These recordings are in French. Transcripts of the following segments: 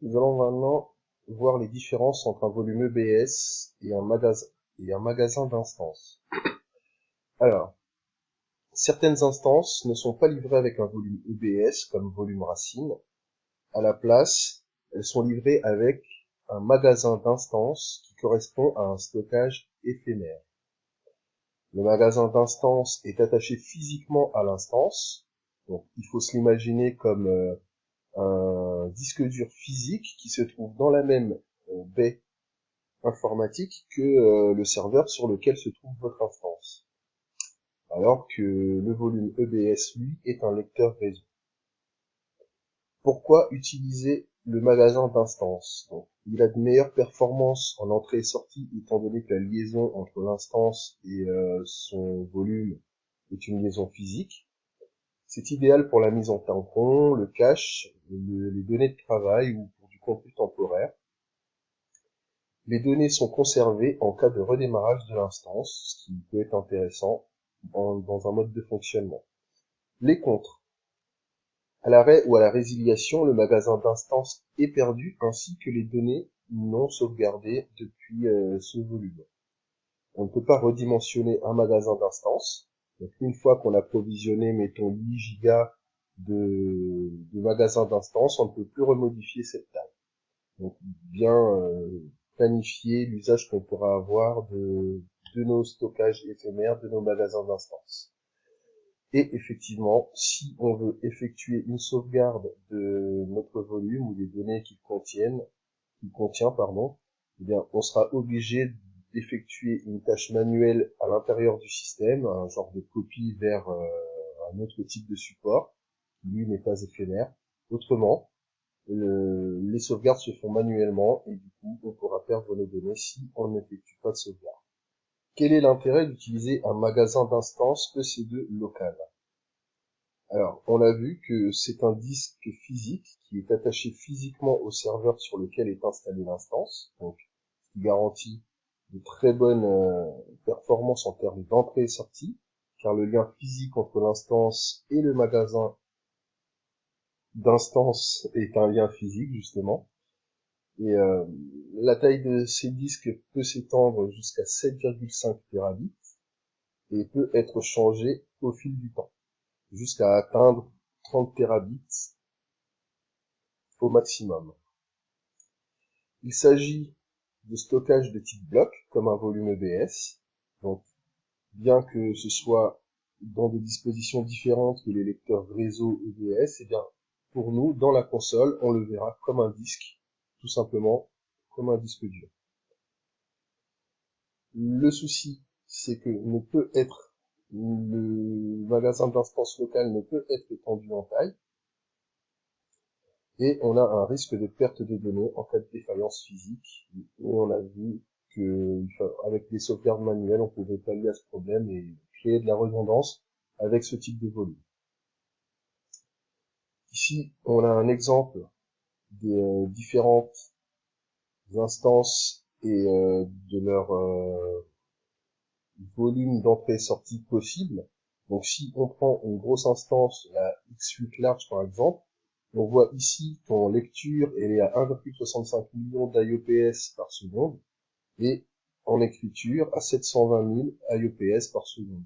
Nous allons maintenant voir les différences entre un volume EBS et un magasin d'instances. Alors, certaines instances ne sont pas livrées avec un volume EBS comme volume racine. À la place, elles sont livrées avec un magasin d'instances qui correspond à un stockage éphémère. Le magasin d'instances est attaché physiquement à l'instance. Donc, il faut se l'imaginer comme un disque dur physique qui se trouve dans la même baie informatique que le serveur sur lequel se trouve votre instance. Alors que le volume EBS, lui, est un lecteur réseau. Pourquoi utiliser le magasin d'instance? Il a de meilleures performances en entrée et sortie, étant donné que la liaison entre l'instance et son volume est une liaison physique. C'est idéal pour la mise en tampon, le cache, les données de travail ou pour du contenu temporaire. Les données sont conservées en cas de redémarrage de l'instance, ce qui peut être intéressant dans un mode de fonctionnement. Les contres. À l'arrêt ou à la résiliation, le magasin d'instance est perdu ainsi que les données non sauvegardées depuis ce volume. On ne peut pas redimensionner un magasin d'instance. Donc une fois qu'on a provisionné, mettons 8 gigas de magasin d'instance, on ne peut plus remodifier cette taille. Donc bien planifier l'usage qu'on pourra avoir de nos stockages éphémères, de nos magasins d'instance. Et effectivement, si on veut effectuer une sauvegarde de notre volume ou des données qu'il contient, eh bien, on sera obligé d'effectuer une tâche manuelle à l'intérieur du système, un genre de copie vers un autre type de support, qui lui n'est pas éphémère. Autrement, les sauvegardes se font manuellement et du coup, on pourra perdre nos données si on n'effectue pas de sauvegarde. Quel est l'intérêt d'utiliser un magasin d'instance EC2 local? Alors, on a vu que c'est un disque physique qui est attaché physiquement au serveur sur lequel est installée l'instance, donc qui garantit de très bonnes performances en termes d'entrée et sortie, car le lien physique entre l'instance et le magasin d'instance est un lien physique, justement. Et la taille de ces disques peut s'étendre jusqu'à 7,5 terabits et peut être changée au fil du temps, jusqu'à atteindre 30 terabits au maximum. Il s'agit de stockage de type bloc, comme un volume EBS. Donc, bien que ce soit dans des dispositions différentes que les lecteurs réseau EBS, eh bien, pour nous, dans la console, on le verra comme un disque, tout simplement comme un disque dur. Le souci, c'est que le magasin d'instance locale ne peut être étendu en taille, et on a un risque de perte de données en cas de défaillance physique. Et on a vu que, avec des sauvegardes manuelles, on pouvait pallier à ce problème et créer de la redondance avec ce type de volume. Ici, on a un exemple des différentes instances et de leur volume d'entrée et sortie possible. Donc si on prend une grosse instance, la X8 large par exemple, on voit ici qu'en lecture, elle est à 1,65 million d'IOPS par seconde, et en écriture à 720 000 IOPS par seconde.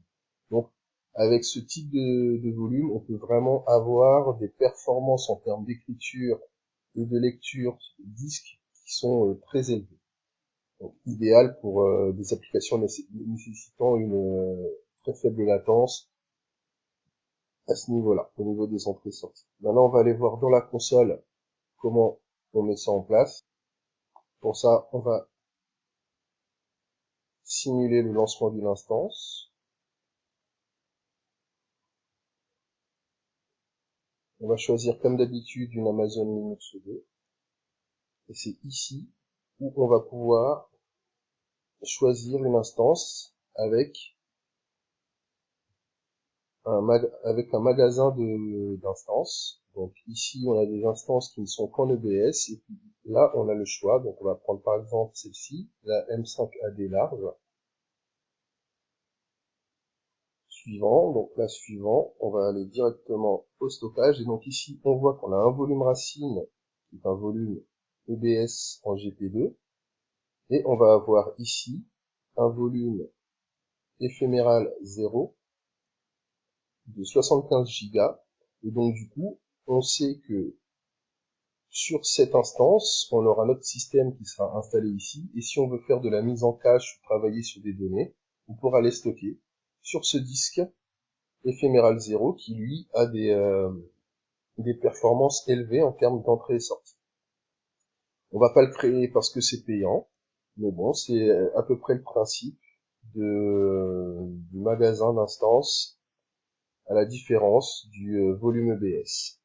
Donc, avec ce type de volume, on peut vraiment avoir des performances en termes d'écriture et de lecture disque qui sont très élevées. Donc, idéal pour des applications nécessitant une très faible latence à ce niveau-là, au niveau des entrées-sorties. Maintenant, on va aller voir dans la console comment on met ça en place. Pour ça, on va simuler le lancement d'une instance. On va choisir comme d'habitude une Amazon Linux 2. Et c'est ici où on va pouvoir choisir une instance avec un magasin d'instances. Donc ici, on a des instances qui ne sont qu'en EBS. Et puis là, on a le choix. Donc on va prendre par exemple celle-ci, la M5AD large. Suivant, donc là suivant, on va aller directement au stockage. Et donc ici, on voit qu'on a un volume racine, qui est un volume EBS en GP2, et on va avoir ici un volume éphéméral 0 de 75 Go, et donc du coup, on sait que sur cette instance, on aura notre système qui sera installé ici, et si on veut faire de la mise en cache ou travailler sur des données, on pourra les stocker sur ce disque éphéméral 0 qui lui a des performances élevées en termes d'entrée et sortie. On va pas le créer parce que c'est payant, mais bon, c'est à peu près le principe du magasin d'instance, à la différence du volume EBS.